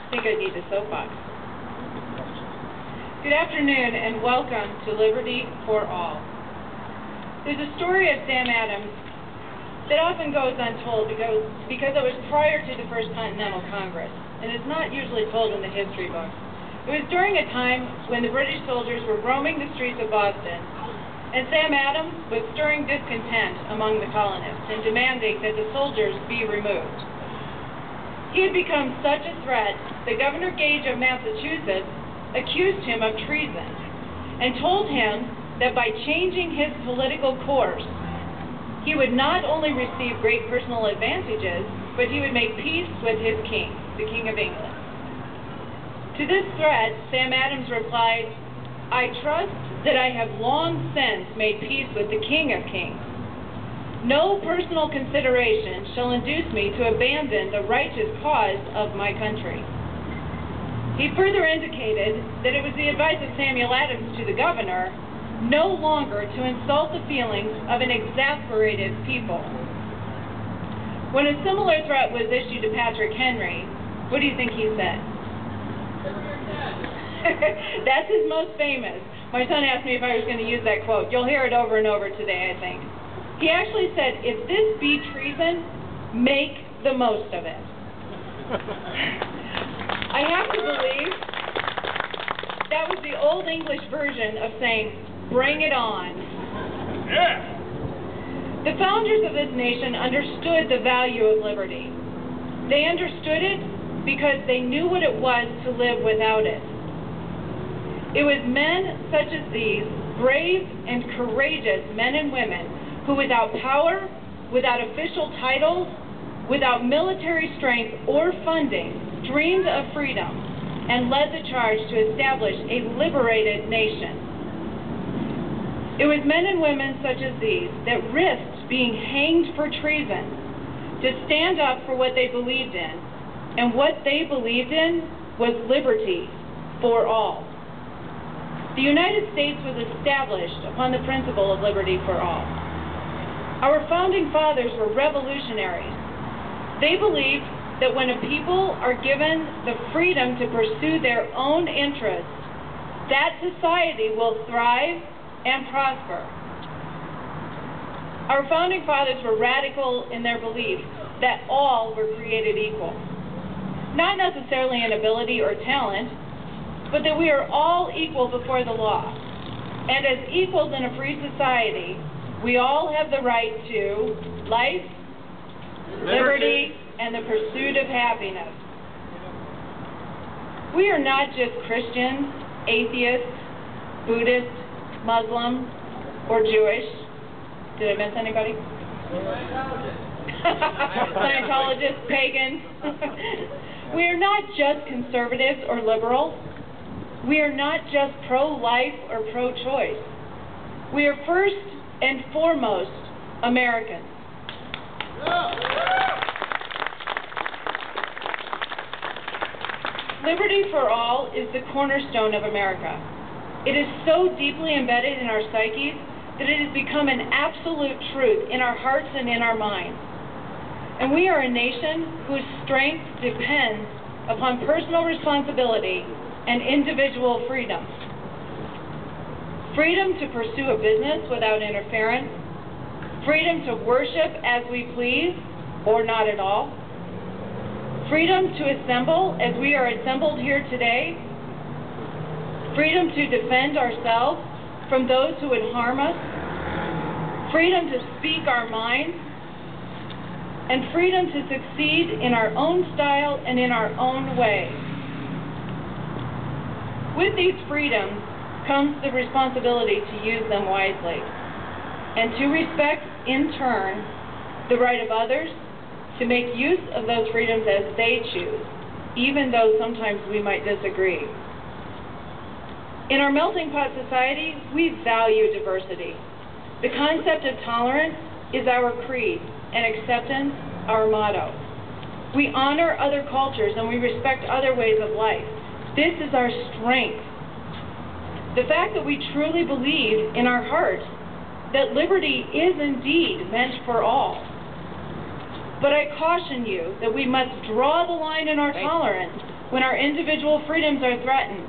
I think I need a soapbox. Good afternoon and welcome to Liberty for All. There's a story of Sam Adams that often goes untold because it was prior to the First Continental Congress, and it's not usually told in the history books. It was during a time when the British soldiers were roaming the streets of Gadsden, and Sam Adams was stirring discontent among the colonists and demanding that the soldiers be removed. He had become such a threat that Governor Gage of Massachusetts accused him of treason and told him that by changing his political course, he would not only receive great personal advantages, but he would make peace with his king, the King of England. To this threat, Sam Adams replied, "I trust that I have long since made peace with the King of Kings. No personal consideration shall induce me to abandon the righteous cause of my country." He further indicated that it was the advice of Samuel Adams to the governor no longer to insult the feelings of an exasperated people. When a similar threat was issued to Patrick Henry, what do you think he said? That's his most famous. My son asked me if I was going to use that quote. You'll hear it over and over today, I think. He actually said, "If this be treason, make the most of it." I have to believe that was the Old English version of saying, "Bring it on." Yeah. The founders of this nation understood the value of liberty. They understood it because they knew what it was to live without it. It was men such as these, brave and courageous men and women, who without power, without official titles, without military strength or funding, dreamed of freedom and led the charge to establish a liberated nation. It was men and women such as these that risked being hanged for treason to stand up for what they believed in, and what they believed in was liberty for all. The United States was established upon the principle of liberty for all. Our founding fathers were revolutionaries. They believed that when a people are given the freedom to pursue their own interests, that society will thrive and prosper. Our founding fathers were radical in their belief that all were created equal. Not necessarily in ability or talent, but that we are all equal before the law. And as equals in a free society, we all have the right to life, liberty, and the pursuit of happiness. We are not just Christians, atheists, Buddhists, Muslim, or Jewish. Did I miss anybody? Scientologists, pagans. We are not just conservatives or liberals. We are not just pro-life or pro-choice. We are first and foremost Americans. Liberty for all is the cornerstone of America. It is so deeply embedded in our psyches that it has become an absolute truth in our hearts and in our minds. And we are a nation whose strength depends upon personal responsibility and individual freedom. Freedom to pursue a business without interference, freedom to worship as we please or not at all, freedom to assemble as we are assembled here today, freedom to defend ourselves from those who would harm us, freedom to speak our minds, and freedom to succeed in our own style and in our own way. With these freedoms comes the responsibility to use them wisely, and to respect, in turn, the right of others to make use of those freedoms as they choose, even though sometimes we might disagree. In our melting pot society, we value diversity. The concept of tolerance is our creed, and acceptance our motto. We honor other cultures and we respect other ways of life. This is our strength. The fact that we truly believe in our hearts that liberty is indeed meant for all. But I caution you that we must draw the line in our tolerance when our individual freedoms are threatened.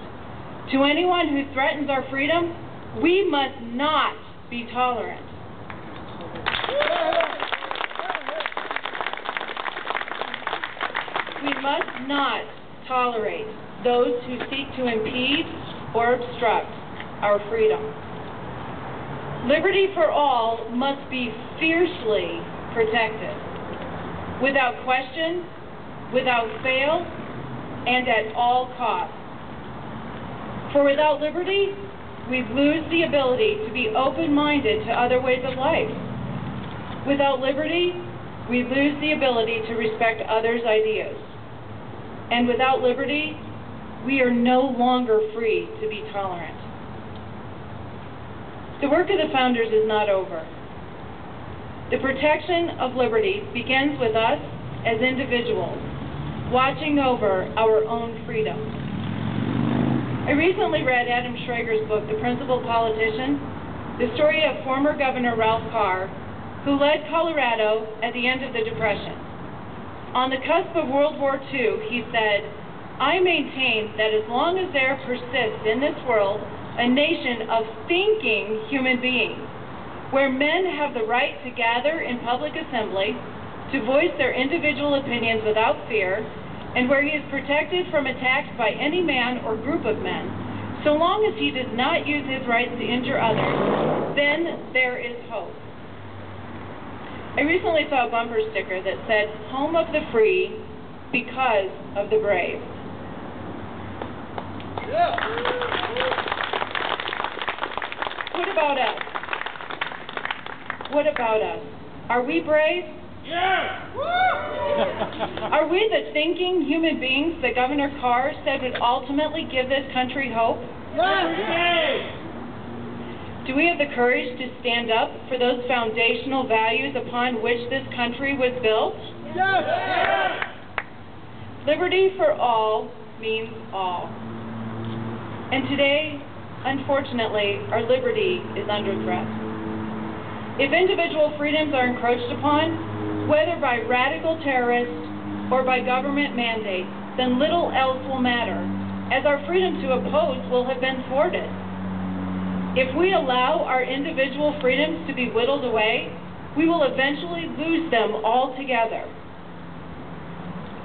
To anyone who threatens our freedom, we must not be tolerant. We must not tolerate those who seek to impede or obstruct our freedom. Liberty for all must be fiercely protected, without question, without fail, and at all costs. For without liberty, we lose the ability to be open-minded to other ways of life. Without liberty, we lose the ability to respect others' ideas. And without liberty, we are no longer free to be tolerant. The work of the founders is not over. The protection of liberty begins with us as individuals, watching over our own freedom. I recently read Adam Schrager's book, The Principled Politician, the story of former Governor Ralph Carr, who led Colorado at the end of the Depression. On the cusp of World War II, he said, "I maintain that as long as there persists in this world a nation of thinking human beings, where men have the right to gather in public assembly, to voice their individual opinions without fear, and where he is protected from attacks by any man or group of men, so long as he does not use his rights to injure others, then there is hope." I recently saw a bumper sticker that said, "Home of the free, because of the brave." What about us? What about us? Are we brave? Yeah! Are we the thinking human beings that Governor Carr said would ultimately give this country hope? Yes! Do we have the courage to stand up for those foundational values upon which this country was built? Yes! Liberty for all means all. And today, unfortunately, our liberty is under threat. If individual freedoms are encroached upon, whether by radical terrorists or by government mandates, then little else will matter, as our freedom to oppose will have been thwarted. If we allow our individual freedoms to be whittled away, we will eventually lose them altogether.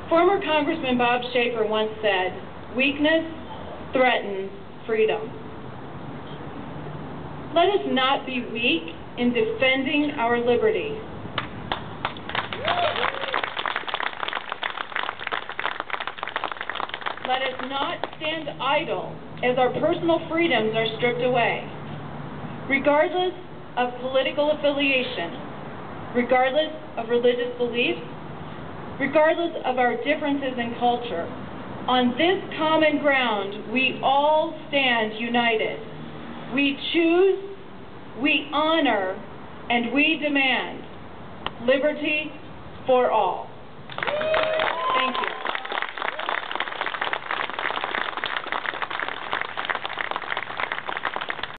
Former Congressman Bob Schaefer once said, "Weakness threatens freedom." Let us not be weak in defending our liberty. Let us not stand idle as our personal freedoms are stripped away. Regardless of political affiliation, regardless of religious beliefs, regardless of our differences in culture, on this common ground, we all stand united. We choose, we honor, and we demand liberty for all. Thank you.